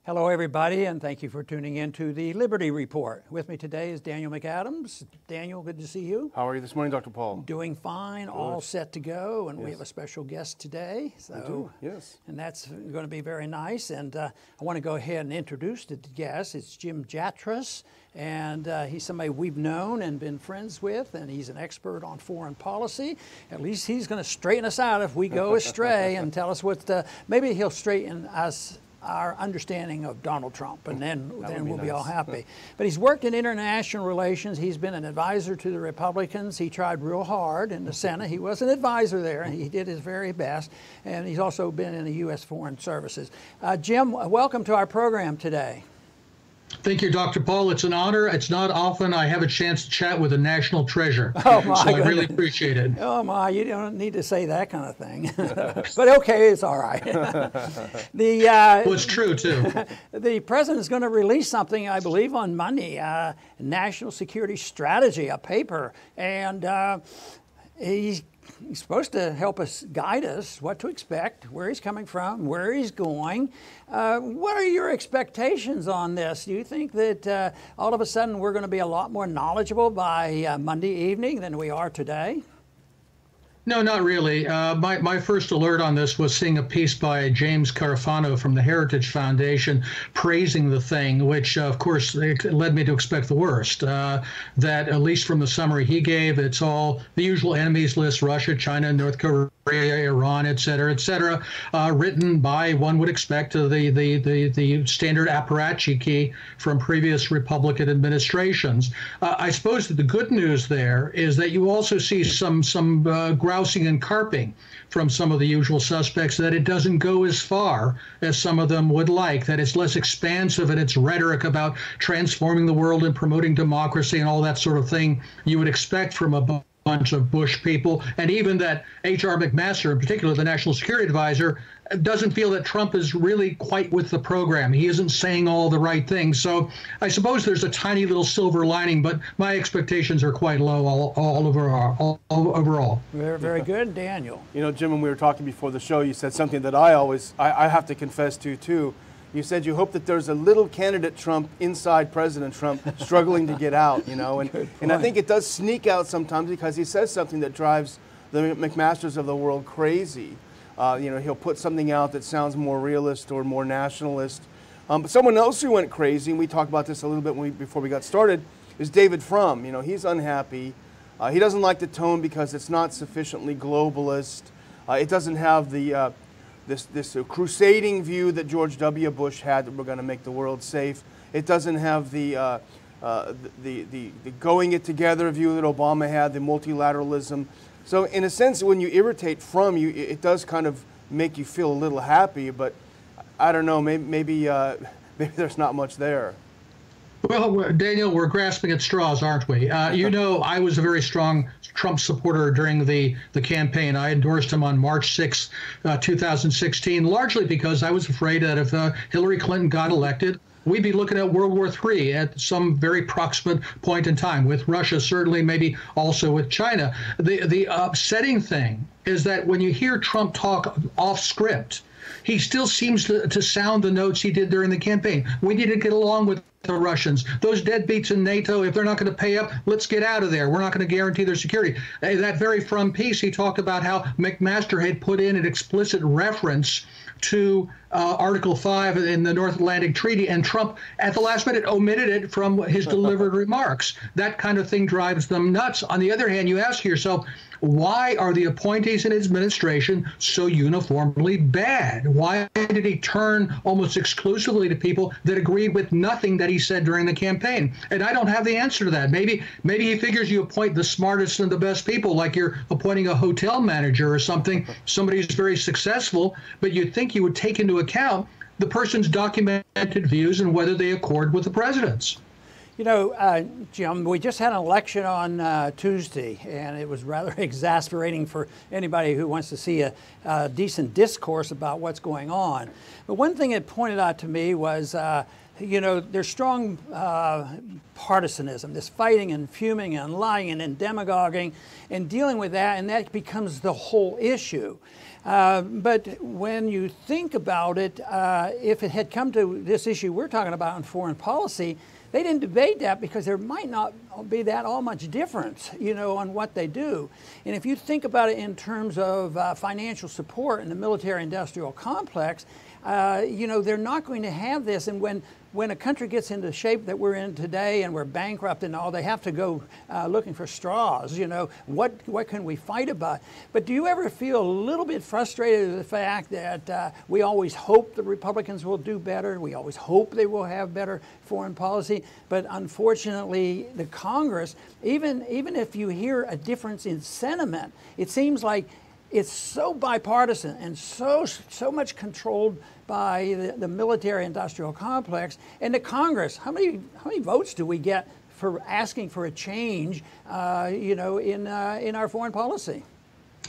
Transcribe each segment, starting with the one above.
Hello, everybody, and thank you for tuning in to the Liberty Report. With me today is Daniel McAdams. Daniel, good to see you. How are you this morning, Dr. Paul? Doing fine, Good. All set to go, and yes. we have a special guest today. So, yes. And that's going to be very nice. And I want to go ahead and introduce the guest. It's Jim Jatras, and he's somebody we've known and been friends with, and he's an expert on foreign policy. At least he's going to straighten us out if we go astray and tell us maybe he'll straighten us our understanding of Donald Trump, and then we'll be all happy. But he's worked in international relations. He's been an advisor to the Republicans. He tried real hard in the Senate. He was an advisor there, and he did his very best. And he's also been in the U.S. Foreign Services. Jim, welcome to our program today. Thank you, Dr. Paul. It's an honor. It's not often I have a chance to chat with a national treasure. Oh, my so goodness. I really appreciate it. Oh, my, you don't need to say that kind of thing. But okay, it's all right. Well, it's true, too. The president is going to release something, I believe, on Monday, National Security Strategy, a paper. And he's supposed to help us, guide us, what to expect, where he's coming from, where he's going. What are your expectations on this? Do you think that all of a sudden we're going to be a lot more knowledgeable by Monday evening than we are today? No, not really. My first alert on this was seeing a piece by James Carafano from the Heritage Foundation praising the thing, which, of course, led me to expect the worst. That, at least from the summary he gave, it's all the usual enemies list: Russia, China, North Korea, Iran, et cetera, written by, one would expect, the standard apparatchik key from previous Republican administrations. I suppose that the good news there is that you also see some grousing and carping from some of the usual suspects, that it doesn't go as far as some of them would like, that it's less expansive in its rhetoric about transforming the world and promoting democracy and all that sort of thing you would expect from a bunch of Bush people, and even that H.R. McMaster, in particular, the National Security Advisor, doesn't feel that Trump is really quite with the program. He isn't saying all the right things. So I suppose there's a tiny little silver lining, but my expectations are quite low all overall. Very, very good, Daniel. You know, Jim, when we were talking before the show, you said something that I have to confess to, too. You said you hope that there's a little candidate Trump inside President Trump struggling to get out, you know, and I think it does sneak out sometimes because he says something that drives the McMasters of the world crazy. You know, he'll put something out that sounds more realist or more nationalist. But someone else who went crazy, and we talked about this a little bit before we got started, is David Fromm. You know, he's unhappy. He doesn't like the tone because it's not sufficiently globalist. It doesn't have the this crusading view that George W. Bush had, that we're going to make the world safe. It doesn't have the going it together view that Obama had, the multilateralism. So in a sense, when you irritate Fromm, it does kind of make you feel a little happy, but I don't know, maybe there's not much there. Well, Daniel, we're grasping at straws, aren't we? You know, I was a very strong Trump supporter during the campaign. I endorsed him on March 6, 2016, largely because I was afraid that if Hillary Clinton got elected, we'd be looking at World War III at some very proximate point in time, with Russia, certainly, maybe also with China. The upsetting thing is that when you hear Trump talk off script, he still seems to sound the notes he did during the campaign. We need to get along with the Russians. Those deadbeats in NATO, if they're not going to pay up, let's get out of there. We're not going to guarantee their security. That very Fromm piece, he talked about how McMaster had put in an explicit reference to Article 5 in the North Atlantic Treaty, and Trump, at the last minute, omitted it from his delivered remarks. That kind of thing drives them nuts. On the other hand, you ask yourself, why are the appointees in his administration so uniformly bad? Why did he turn almost exclusively to people that agreed with nothing that he said during the campaign? And I don't have the answer to that. Maybe he figures you appoint the smartest and the best people, like you're appointing a hotel manager or something, somebody who's very successful, but you'd think you would take into account the person's documented views and whether they accord with the president's. You know, Jim, we just had an election on Tuesday, and it was rather exasperating for anybody who wants to see a decent discourse about what's going on. But one thing it pointed out to me was, you know, there's strong partisanism, this fighting and fuming and lying and demagoguing and dealing with that, and that becomes the whole issue. But when you think about it, if it had come to this issue we're talking about in foreign policy, they didn't debate that because there might not be that all much difference, on what they do. And if you think about it in terms of financial support in the military-industrial complex, they're not going to have this. And when a country gets into the shape that we're in today and we're bankrupt and all, they have to go looking for straws, what can we fight about? But do you ever feel a little bit frustrated with the fact that we always hope the Republicans will do better, we always hope they will have better foreign policy, but unfortunately the Congress, even if you hear a difference in sentiment, it seems like it's so bipartisan and so much controlled by the military-industrial complex and the Congress. How many votes do we get for asking for a change, in our foreign policy?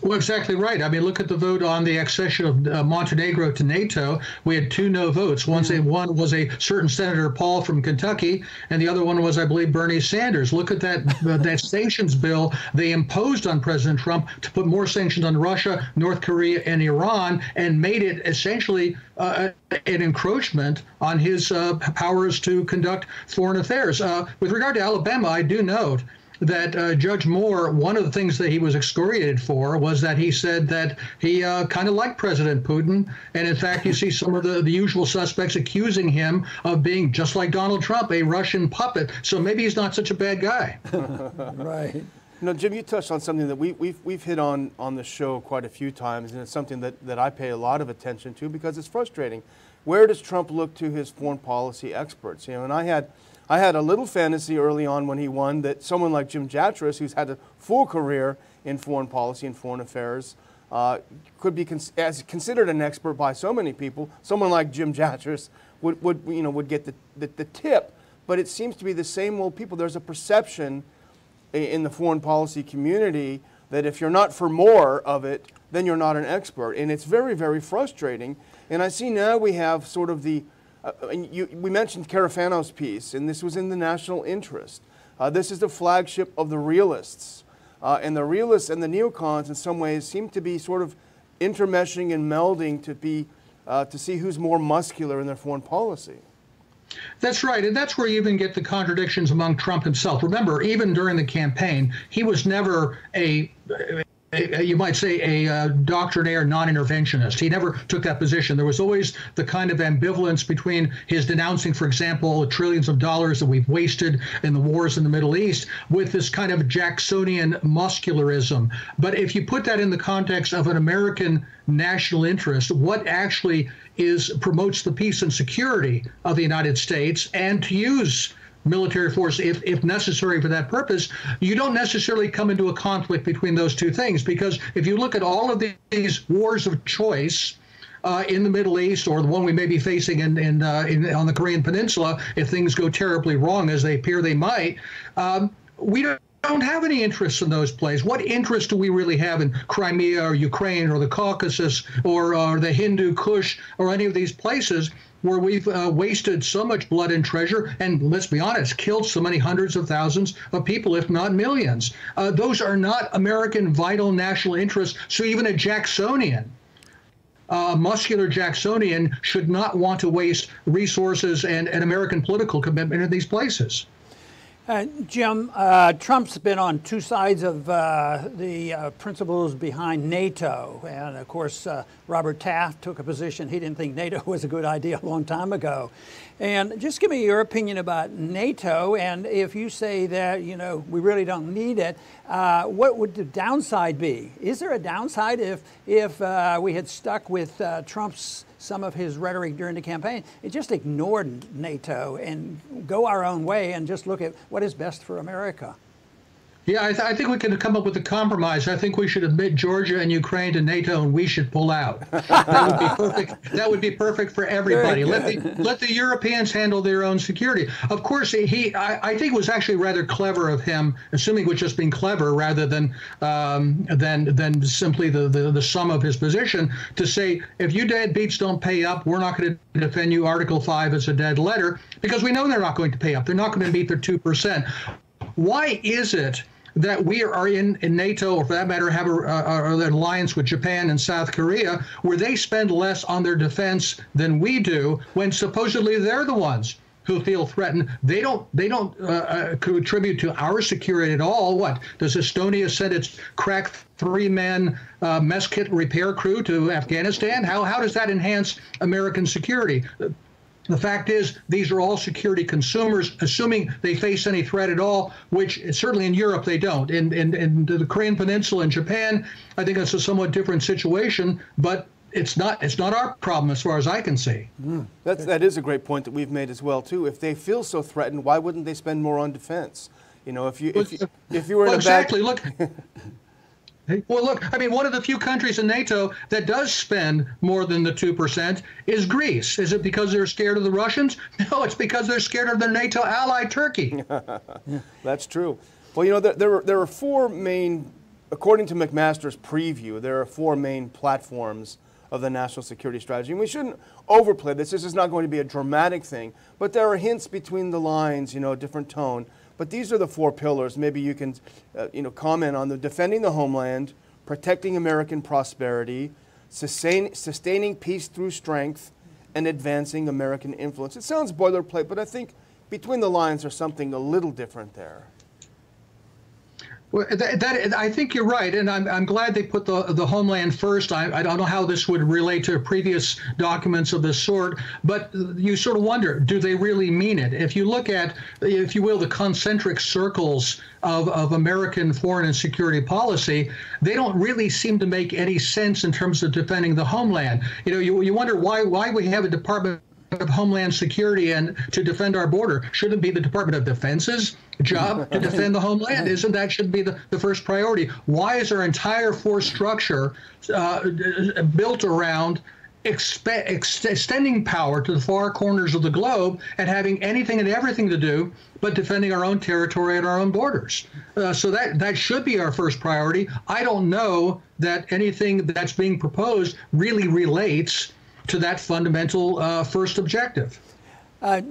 Well, exactly right. I mean, look at the vote on the accession of Montenegro to NATO. We had 2 no votes. One was a certain Senator Paul from Kentucky, and the other one was, I believe, Bernie Sanders. Look at that sanctions bill they imposed on President Trump to put more sanctions on Russia, North Korea, and Iran, and made it essentially an encroachment on his powers to conduct foreign affairs. With regard to Alabama, I do note that Judge Moore, one of the things that he was excoriated for was that he said that he kind of liked President Putin. And in fact, you see some of the usual suspects accusing him of being, just like Donald Trump, a Russian puppet. So maybe he's not such a bad guy. Right. Jim, you touched on something that we've hit on the show quite a few times, and it's something that I pay a lot of attention to because it's frustrating. Where does Trump look to his foreign policy experts? And I had a little fantasy early on when he won that someone like Jim Jatras, who's had a full career in foreign policy and foreign affairs, could be considered an expert by so many people. Someone like Jim Jatras would get the tip, but it seems to be the same old people. There's a perception in the foreign policy community that if you're not for more of it, then you're not an expert, and it's very, very frustrating. And I see now we have sort of the we mentioned Carafano's piece, and this was in the national interest. This is the flagship of the realists. And the realists and the neocons in some ways seem to be sort of intermeshing and melding to see who's more muscular in their foreign policy. That's right, and that's where you even get the contradictions among Trump himself. Remember, even during the campaign, he was never you might say a doctrinaire non-interventionist. He never took that position. There was always the kind of ambivalence between his denouncing, for example, the trillions of dollars that we've wasted in the wars in the Middle East with this kind of Jacksonian muscularism. But if you put that in the context of an American national interest, what actually promotes the peace and security of the United States, and to use military force if necessary for that purpose, you don't necessarily come into a conflict between those two things. Because if you look at all of these wars of choice in the Middle East, or the one we may be facing on the Korean Peninsula, if things go terribly wrong, as they appear they might, we don't have any interests in those places. What interest do we really have in Crimea or Ukraine or the Caucasus or the Hindu Kush or any of these places where we've wasted so much blood and treasure and, let's be honest, killed so many hundreds of thousands of people, if not millions? Those are not American vital national interests. So even a Jacksonian, muscular Jacksonian, should not want to waste resources and an American political commitment in these places. Jim, Trump's been on 2 sides of the principles behind NATO. And of course, Robert Taft took a position. He didn't think NATO was a good idea a long time ago. And just give me your opinion about NATO. And if you say that, we really don't need it, what would the downside be? Is there a downside if we had stuck with some of his rhetoric during the campaign? It just ignored NATO and go our own way and just look at what is best for America. Yeah, I think we can come up with a compromise. I think we should admit Georgia and Ukraine to NATO, and we should pull out. That would be perfect. That would be perfect for everybody. Let the Europeans handle their own security. Of course, I think it was actually rather clever of him, assuming it was just being clever rather than simply the sum of his position, to say, if you deadbeats don't pay up, we're not going to defend you. Article 5 is a dead letter, because we know they're not going to pay up. They're not going to meet their 2%. Why is it that we are in NATO, or for that matter, have an alliance with Japan and South Korea, where they spend less on their defense than we do, when supposedly they're the ones who feel threatened. They don't contribute to our security at all. What does Estonia send its crack 3-man mess kit repair crew to Afghanistan? How does that enhance American security? The fact is, these are all security consumers, assuming they face any threat at all, which certainly in Europe they don't. In the Korean Peninsula and Japan, I think it's a somewhat different situation, but it's not our problem as far as I can see. That is a great point that we've made as well too. If they feel so threatened, why wouldn't they spend more on defense? You know, if you were in exactly. Look. Well, look, I mean, one of the few countries in NATO that does spend more than the 2% is Greece. Is it because they're scared of the Russians? No, it's because they're scared of their NATO ally, Turkey. That's true. Well, you know, there are 4 main, according to McMaster's preview, there are 4 main platforms of the national security strategy. And we shouldn't overplay this. This is not going to be a dramatic thing, but there are hints between the lines, you know, different tone. But these are the 4 pillars. Maybe you can, comment on the defending the homeland, protecting American prosperity, sustaining peace through strength, and advancing American influence. It sounds boilerplate, but I think between the lines there's something a little different there. Well, I think you're right, and I'm glad they put the homeland first. I don't know how this would relate to previous documents of this sort, but you sort of wonder, do they really mean it? If you look at, if you will, the concentric circles of American foreign and security policy, they don't really seem to make any sense in terms of defending the homeland. You know, you wonder why we have a Department of Homeland Security and to defend our border. Shouldn't it be the Department of Defense's job to defend the homeland? Isn't that should be the first priority? Why is our entire force structure built around extending power to the far corners of the globe and having anything and everything to do but defending our own territory and our own borders? So that should be our first priority. I don't know that anything that's being proposed really relates to that fundamental first objective.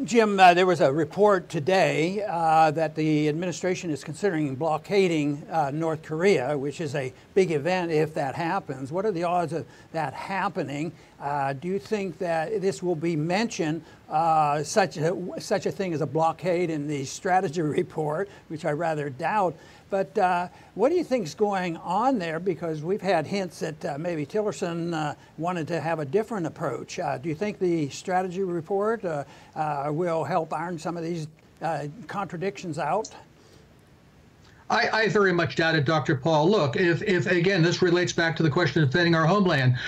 Jim, there was a report today that the administration is considering blockading North Korea, which is a big event if that happens. What are the odds of that happening? Do you think that this will be mentioned, such a thing as a blockade in the strategy report, which I rather doubt? But what do you think is going on there? Because we've had hints that maybe Tillerson wanted to have a different approach. Do you think the strategy report will help iron some of these contradictions out? I very much doubt it, Dr. Paul. Look, if again, this relates back to the question of defending our homeland.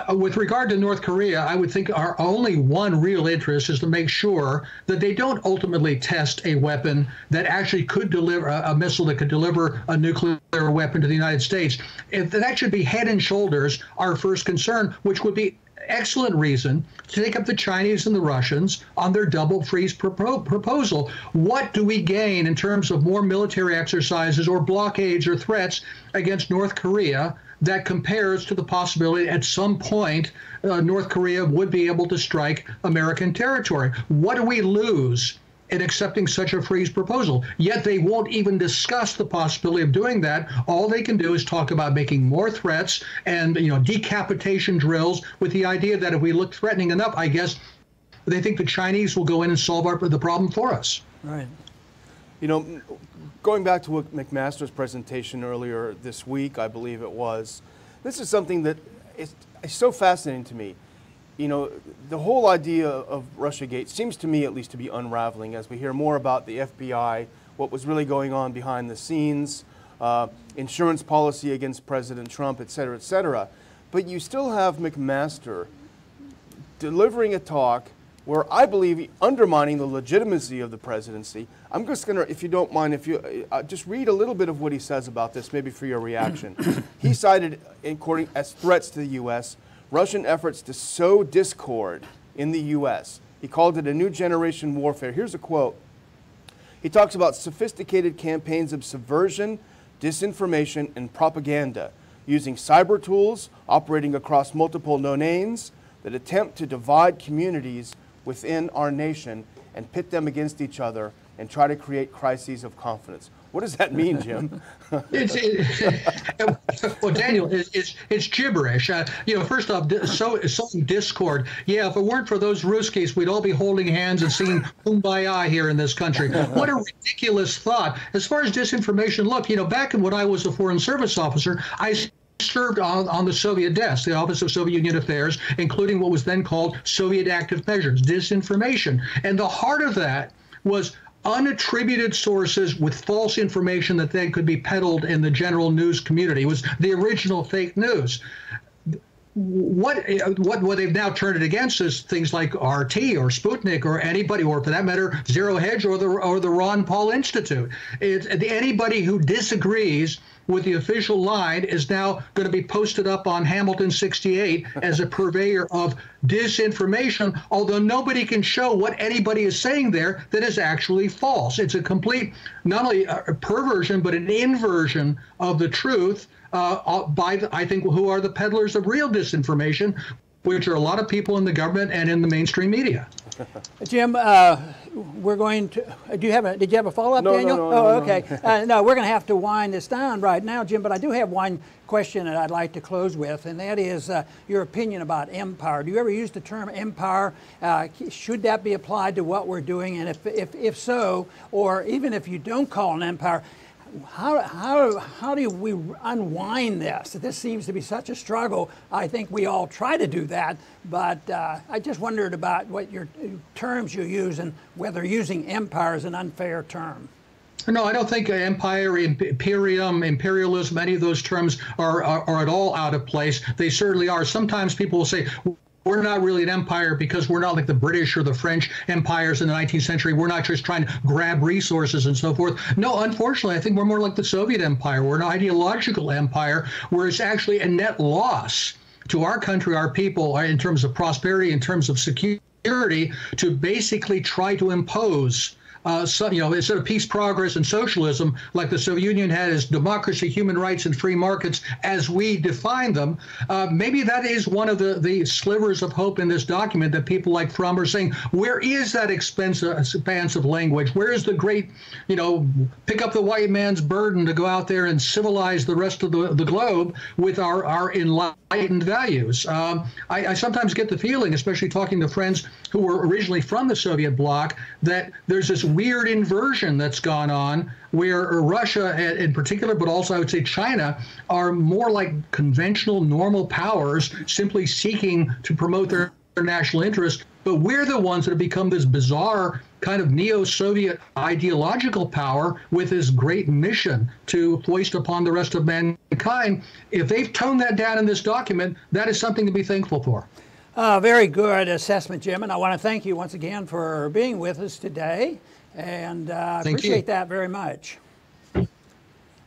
With regard to North Korea, I would think our only one real interest is to make sure that they don't ultimately test a weapon that actually could deliver a missile that could deliver a nuclear weapon to the United States. If that should be head and shoulders our first concern, which would be excellent reason to take up the Chinese and the Russians on their double freeze proposal. What do we gain in terms of more military exercises or blockades or threats against North Korea that compares to the possibility at some point North Korea would be able to strike American territory? What do we lose in accepting such a freeze proposal? Yet they won't even discuss the possibility of doing that. All they can do is talk about making more threats and decapitation drills, with the idea that if we look threatening enough, I guess they think the Chinese will go in and solve the problem for us. Right. You know, going back to McMaster's presentation earlier this week, I believe it was, this is something that is so fascinating to me. You know, the whole idea of Russiagate seems to me at least to be unraveling as we hear more about the FBI, what was really going on behind the scenes, insurance policy against President Trump, et cetera, et cetera. But you still have McMaster delivering a talk where I believe undermining the legitimacy of the presidency. I'm just going to, if you don't mind, if you just read a little bit of what he says about this, maybe for your reaction. He cited, according as threats to the U.S., Russian efforts to sow discord in the U.S. He called it a new generation warfare. Here's a quote. He talks about sophisticated campaigns of subversion, disinformation, and propaganda, using cyber tools, operating across multiple domains that attempt to divide communities within our nation and pit them against each other and try to create crises of confidence. What does that mean, Jim? Well, Daniel, it's gibberish. First off, sowing discord. Yeah, if it weren't for those Ruskies, we'd all be holding hands and singing Kumbaya here in this country. What a ridiculous thought. As far as disinformation, look, back when I was a Foreign Service officer, I served on the Soviet desk, the Office of Soviet Union Affairs, including what was then called Soviet Active Measures, disinformation. And the heart of that was unattributed sources with false information that then could be peddled in the general news community. It was the original fake news. What they've now turned it against is things like RT or Sputnik or anybody, or for that matter, Zero Hedge or the Ron Paul Institute. Anybody who disagrees with the official line is now going to be posted up on Hamilton 68 as a purveyor of disinformation, although nobody can show what anybody is saying there that is actually false. It's a complete, not only a perversion, but an inversion of the truth by, I think, who are the peddlers of real disinformation, which are a lot of people in the government and in the mainstream media. Jim, we're going to. Did you have a follow-up, No, Daniel? no, okay. No, we're going to have to wind this down right now, Jim. But I do have one question that I'd like to close with, and that is your opinion about empire. Do you ever use the term empire? Should that be applied to what we're doing? And if so, or even if you don't call an empire, how do we unwind this? This seems to be such a struggle. I think we all try to do that, but I just wondered about what your terms you use and whether using empire is an unfair term. No, I don't think empire, imperialism, any of those terms are at all out of place. They certainly are. Sometimes people will say, we're not really an empire because we're not like the British or the French empires in the 19th century. We're not just trying to grab resources and so forth. No, unfortunately, I think we're more like the Soviet Empire. We're an ideological empire where it's actually a net loss to our country, our people, in terms of prosperity, in terms of security, to basically try to impose instead of peace, progress, and socialism, like the Soviet Union had as democracy, human rights, and free markets as we define them. Maybe that is one of the slivers of hope in this document that people like Fromm are saying, where is that expansive language? Where is the great, pick up the white man's burden to go out there and civilize the rest of the globe with our enlightened values? I sometimes get the feeling, especially talking to friends who were originally from the Soviet bloc, that there's this weird inversion that's gone on where Russia in particular, but also I would say China, are more like conventional normal powers simply seeking to promote their national interest. But we're the ones that have become this bizarre kind of neo-Soviet ideological power with this great mission to foist upon the rest of mankind. If they've toned that down in this document, that is something to be thankful for. Very good assessment, Jim, and I want to thank you once again for being with us today, and appreciate that very much.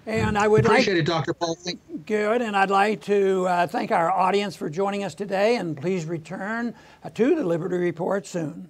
And I would appreciate it, Dr. Paul. Good, and I'd like to thank our audience for joining us today, and please return to the Liberty Report soon.